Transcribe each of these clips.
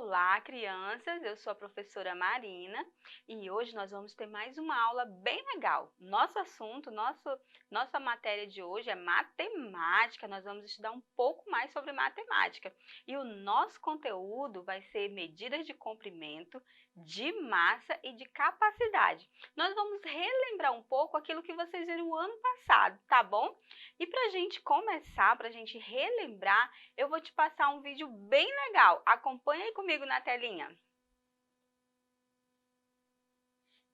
Olá, crianças! Eu sou a professora Marina e hoje nós vamos ter mais uma aula bem legal. Nosso assunto, nossa matéria de hoje é matemática. Nós vamos estudar um pouco mais sobre matemática. E o nosso conteúdo vai ser medidas de comprimento, de massa e de capacidade. Nós vamos relembrar um pouco aquilo que vocês viram o ano passado, tá bom? E para a gente começar, para a gente relembrar, eu vou te passar um vídeo bem legal. Acompanha aí comigo na telinha.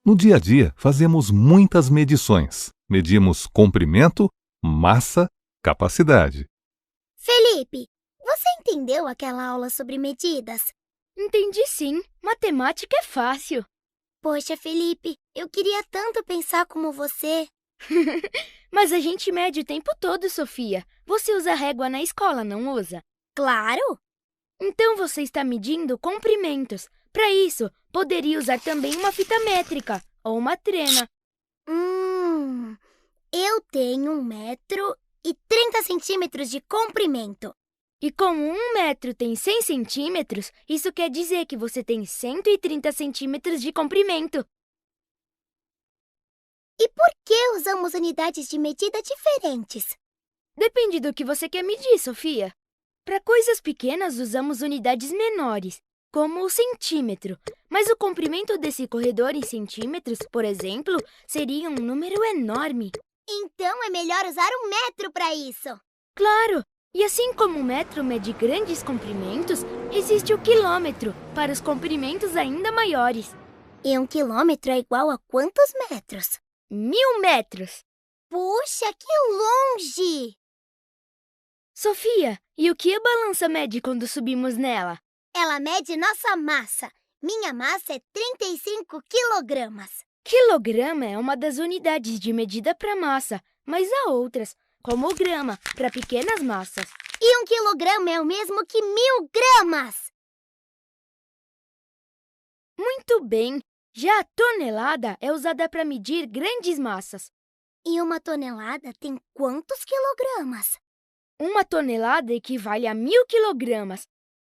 No dia a dia, fazemos muitas medições. Medimos comprimento, massa, capacidade. Felipe, você entendeu aquela aula sobre medidas? Entendi sim. Matemática é fácil. Poxa, Felipe, eu queria tanto pensar como você. Mas a gente mede o tempo todo, Sofia. Você usa régua na escola, não usa? Claro! Então você está medindo comprimentos. Para isso, poderia usar também uma fita métrica ou uma trena. Eu tenho 1,30 m de comprimento. E como 1 metro tem 100 centímetros, isso quer dizer que você tem 130 centímetros de comprimento. E por que usamos unidades de medida diferentes? Depende do que você quer medir, Sofia. Para coisas pequenas, usamos unidades menores, como o centímetro. Mas o comprimento desse corredor em centímetros, por exemplo, seria um número enorme. Então é melhor usar 1 metro para isso. Claro! E assim como o metro mede grandes comprimentos, existe o quilômetro, para os comprimentos ainda maiores. E 1 quilômetro é igual a quantos metros? 1000 metros! Puxa, que longe! Sofia, e o que a balança mede quando subimos nela? Ela mede nossa massa. Minha massa é 35 quilogramas. Quilograma é uma das unidades de medida para massa, mas há outras, como o grama, para pequenas massas. E 1 quilograma é o mesmo que 1000 gramas. Muito bem! Já a tonelada é usada para medir grandes massas. E 1 tonelada tem quantos quilogramas? 1 tonelada equivale a 1000 quilogramas.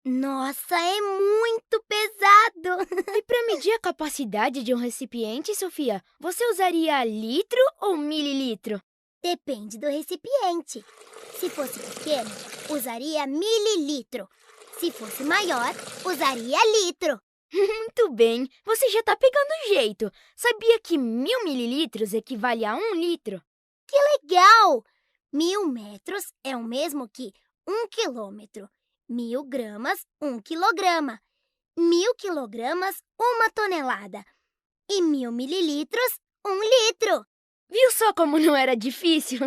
Nossa, é muito pesado! E para medir a capacidade de um recipiente, Sofia, você usaria litro ou mililitro? Depende do recipiente. Se fosse pequeno, usaria mililitro. Se fosse maior, usaria litro. Muito bem, você já está pegando o jeito. Sabia que 1000 mililitros equivale a 1 litro? Que legal! 1000 metros é o mesmo que 1 quilômetro. 1000 gramas, 1 quilograma. 1000 quilogramas, 1 tonelada. E 1000 mililitros, 1 litro. Viu só como não era difícil?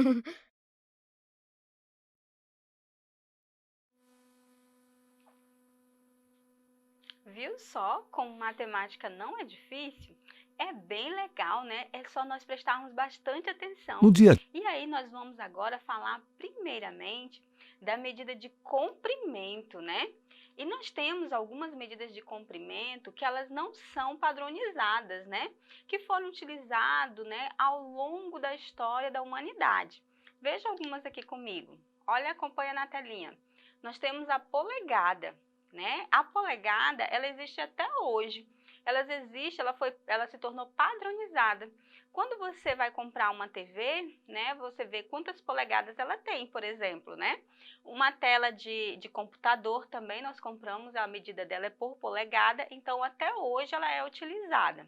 Viu só como matemática não é difícil? É bem legal, né? É só nós prestarmos bastante atenção. No dia E aí nós vamos agora falar primeiramente da medida de comprimento, né? E nós temos algumas medidas de comprimento que elas não são padronizadas, né? Que foram utilizadas, né, ao longo da história da humanidade. Veja algumas aqui comigo. Olha, acompanha na telinha. Nós temos a polegada, né? A polegada, ela existe até hoje. Ela se tornou padronizada. Quando você vai comprar uma TV, né, você vê quantas polegadas ela tem, por exemplo, né? Uma tela de computador também nós compramos, a medida dela é por polegada, então até hoje ela é utilizada.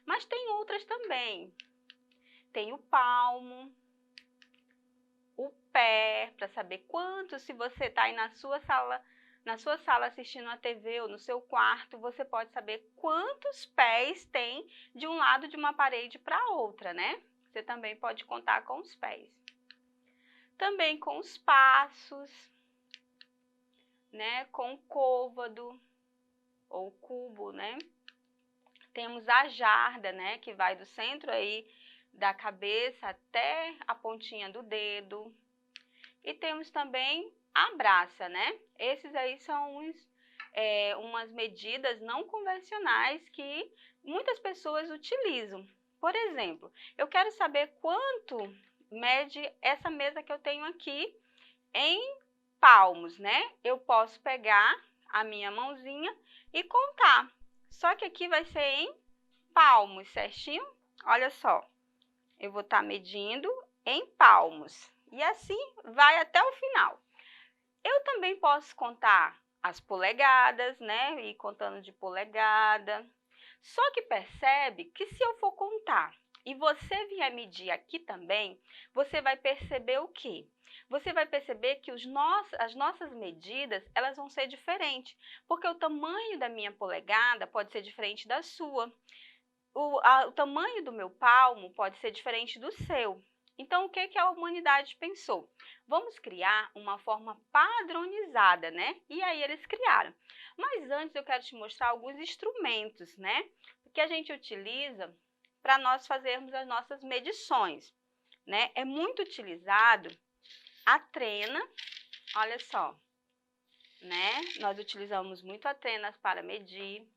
Mas tem outras também. Tem o palmo, o pé, para saber quanto, se você está aí na sua sala assistindo a TV ou no seu quarto, você pode saber quantos pés tem de um lado de uma parede para outra, né? Você também pode contar com os pés. Também com os passos, né? Com o côvado ou cubo, né? Temos a jarda, né? Que vai do centro aí da cabeça até a pontinha do dedo. E temos também a braça, né? Esses aí são umas medidas não convencionais que muitas pessoas utilizam. Por exemplo, eu quero saber quanto mede essa mesa que eu tenho aqui em palmos, né? Eu posso pegar a minha mãozinha e contar. Só que aqui vai ser em palmos, certinho? Olha só, eu vou estar medindo em palmos. E assim vai até o final. Eu também posso contar as polegadas, né? Ir contando de polegada. Só que percebe que se eu for contar e você vier medir aqui também, você vai perceber o quê? Você vai perceber que as nossas medidas, elas vão ser diferentes, porque o tamanho da minha polegada pode ser diferente da sua. O tamanho do meu palmo pode ser diferente do seu. Então, o que a humanidade pensou? Vamos criar uma forma padronizada, né? E aí eles criaram. Mas antes eu quero te mostrar alguns instrumentos, né? Que a gente utiliza para nós fazermos as nossas medições, né? É muito utilizado a trena, olha só, né? Nós utilizamos muito a trena para medir.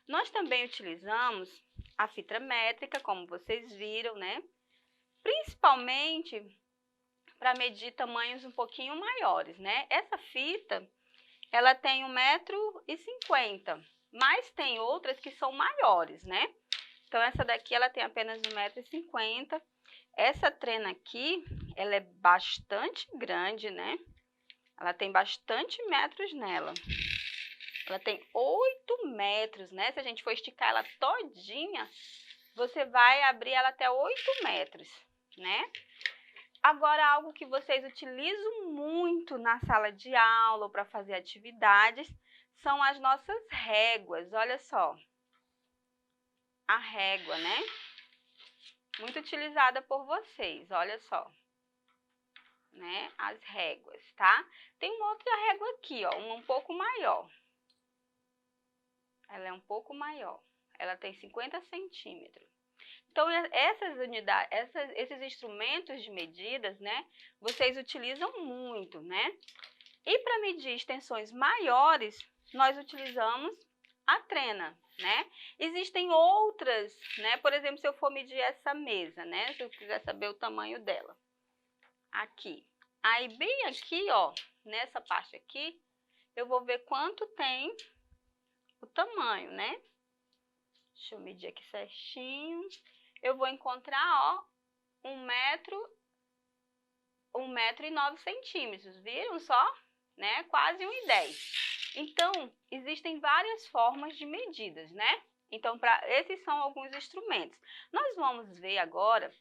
Nós também utilizamos a fita métrica, como vocês viram, né? Principalmente para medir tamanhos um pouquinho maiores, né? Essa fita, ela tem 1,50 m, mas tem outras que são maiores, né? Então, essa daqui, ela tem apenas 1,50 m. Essa trena aqui, ela é bastante grande, né? Ela tem bastante metros nela. Ela tem 8 metros, né? Se a gente for esticar ela todinha, você vai abrir ela até 8 metros, né? Agora, algo que vocês utilizam muito na sala de aula ou para fazer atividades são as nossas réguas. Olha só, a régua, né? Muito utilizada por vocês, olha só, né? As réguas, tá? Tem uma outra régua aqui, ó, uma um pouco maior. Ela é um pouco maior, ela tem 50 centímetros. Então, essas unidades, esses instrumentos de medidas, né, vocês utilizam muito, né? E para medir extensões maiores, nós utilizamos a trena, né? Existem outras, né? Por exemplo, se eu for medir essa mesa, né? Se eu quiser saber o tamanho dela. Aqui. Aí, bem aqui, ó, nessa parte aqui, eu vou ver quanto tem o tamanho, né? Deixa eu medir aqui certinho. Eu vou encontrar, ó, 1,09 m, viram só? Né? Quase 1,10 m. Então, existem várias formas de medidas, né? Então, esses são alguns instrumentos. Nós vamos ver agora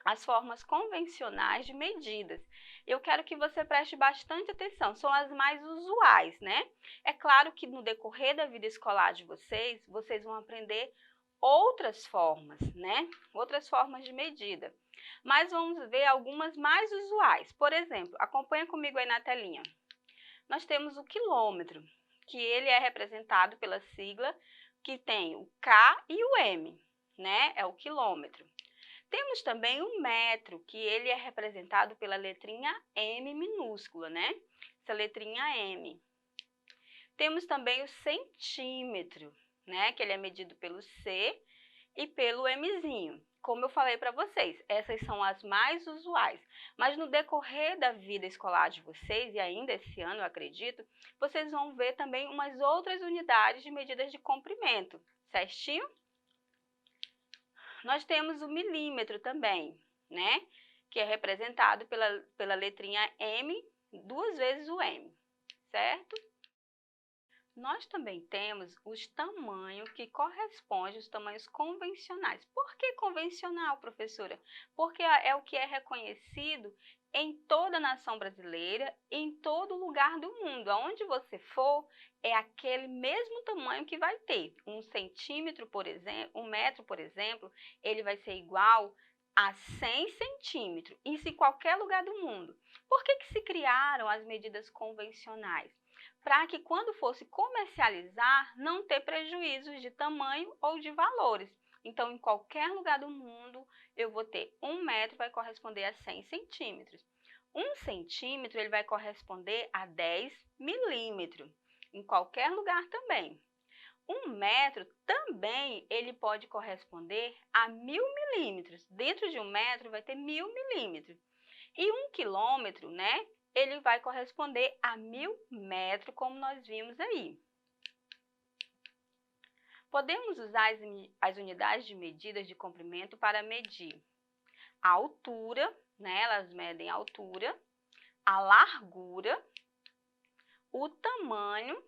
as formas convencionais de medidas. Eu quero que você preste bastante atenção, são as mais usuais, né? É claro que no decorrer da vida escolar de vocês, vocês vão aprender outras formas, né? Outras formas de medida. Mas vamos ver algumas mais usuais. Por exemplo, acompanha comigo aí na telinha. Nós temos o quilômetro, que ele é representado pela sigla que tem o K e o M, né? É o quilômetro. Temos também o metro, que ele é representado pela letrinha M minúscula, né? Essa letrinha M. Temos também o centímetro, né? Que ele é medido pelo C e pelo Mzinho. Como eu falei para vocês, essas são as mais usuais. Mas no decorrer da vida escolar de vocês, e ainda esse ano, eu acredito, vocês vão ver também umas outras unidades de medidas de comprimento, certinho? Nós temos o milímetro também, né? Que é representado pela letrinha M, 2 vezes o M, certo? Nós também temos os tamanhos que correspondem aos tamanhos convencionais. Por que convencional, professora? Porque é o que é reconhecido em toda a nação brasileira, em todo lugar do mundo. Aonde você for, é aquele mesmo tamanho que vai ter. 1 centímetro, por exemplo, 1 metro, por exemplo, ele vai ser igual a 100 centímetros. Isso em qualquer lugar do mundo. Por que se criaram as medidas convencionais? Para que quando fosse comercializar, não ter prejuízos de tamanho ou de valores. Então, em qualquer lugar do mundo, eu vou ter 1 metro, vai corresponder a 100 centímetros. 1 centímetro, ele vai corresponder a 10 milímetros, em qualquer lugar também. 1 metro também, ele pode corresponder a 1000 milímetros. Dentro de 1 metro, vai ter 1000 milímetros. E 1 quilômetro, né? ele vai corresponder a 1000 metros, como nós vimos aí. Podemos usar as unidades de medidas de comprimento para medir a altura, né? Elas medem a altura, a largura, o tamanho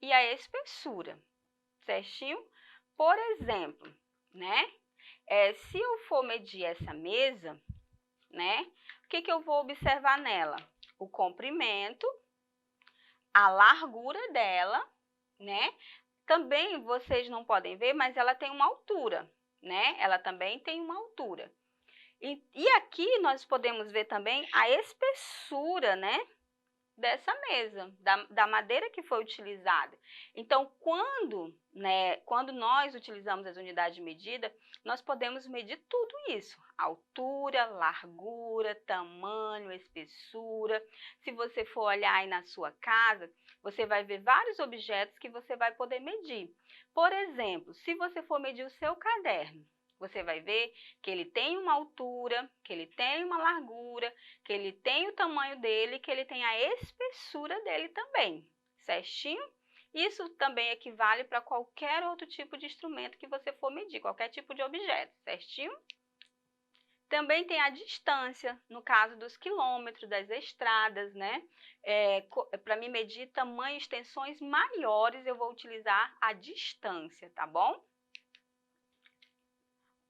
e a espessura, certinho? Por exemplo, né? Se eu for medir essa mesa, né? O que eu vou observar nela? O comprimento, a largura dela, né? Também vocês não podem ver, mas ela tem uma altura, né? Ela também tem uma altura. E aqui nós podemos ver também a espessura, né? Dessa mesa, da madeira que foi utilizada. Então, quando nós utilizamos as unidades de medida, nós podemos medir tudo isso: altura, largura, tamanho, espessura. Se você for olhar aí na sua casa, você vai ver vários objetos que você vai poder medir. Por exemplo, se você for medir o seu caderno, você vai ver que ele tem uma altura, que ele tem uma largura, que ele tem o tamanho dele, que ele tem a espessura dele também, certinho? Isso também equivale para qualquer outro tipo de instrumento que você for medir, qualquer tipo de objeto, certinho? Também tem a distância, no caso dos quilômetros, das estradas, né? Para me medir tamanho e extensões maiores, eu vou utilizar a distância, tá bom?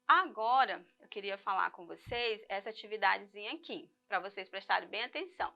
Agora, eu queria falar com vocês essa atividadezinha aqui, para vocês prestarem bem atenção.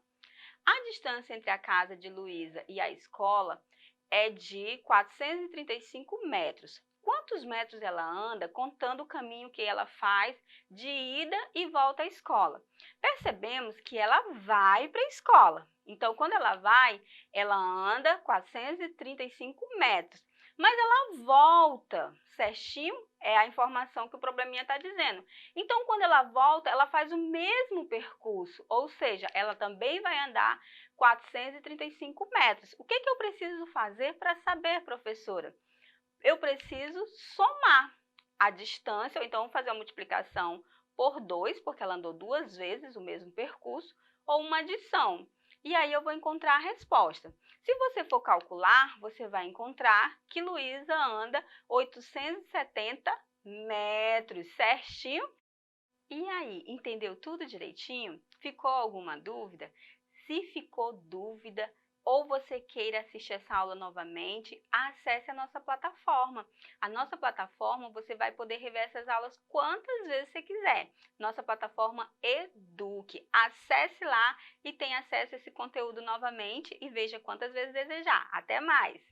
A distância entre a casa de Luísa e a escola é de 435 metros. Quantos metros ela anda, contando o caminho que ela faz de ida e volta à escola? Percebemos que ela vai para a escola. Então, quando ela vai, ela anda 435 metros. Mas ela volta, certinho? É a informação que o probleminha está dizendo. Então, quando ela volta, ela faz o mesmo percurso, ou seja, ela também vai andar 435 metros. O que eu preciso fazer para saber, professora? Eu preciso somar a distância, ou então fazer a multiplicação por 2, porque ela andou 2 vezes o mesmo percurso, ou uma adição. E aí eu vou encontrar a resposta. Se você for calcular, você vai encontrar que Luísa anda 870 metros, certinho? E aí, entendeu tudo direitinho? Ficou alguma dúvida? Se ficou dúvida, ou você queira assistir essa aula novamente, acesse a nossa plataforma. A nossa plataforma, você vai poder rever essas aulas quantas vezes você quiser. Nossa plataforma Eduque. Acesse lá e tenha acesso a esse conteúdo novamente e veja quantas vezes desejar. Até mais!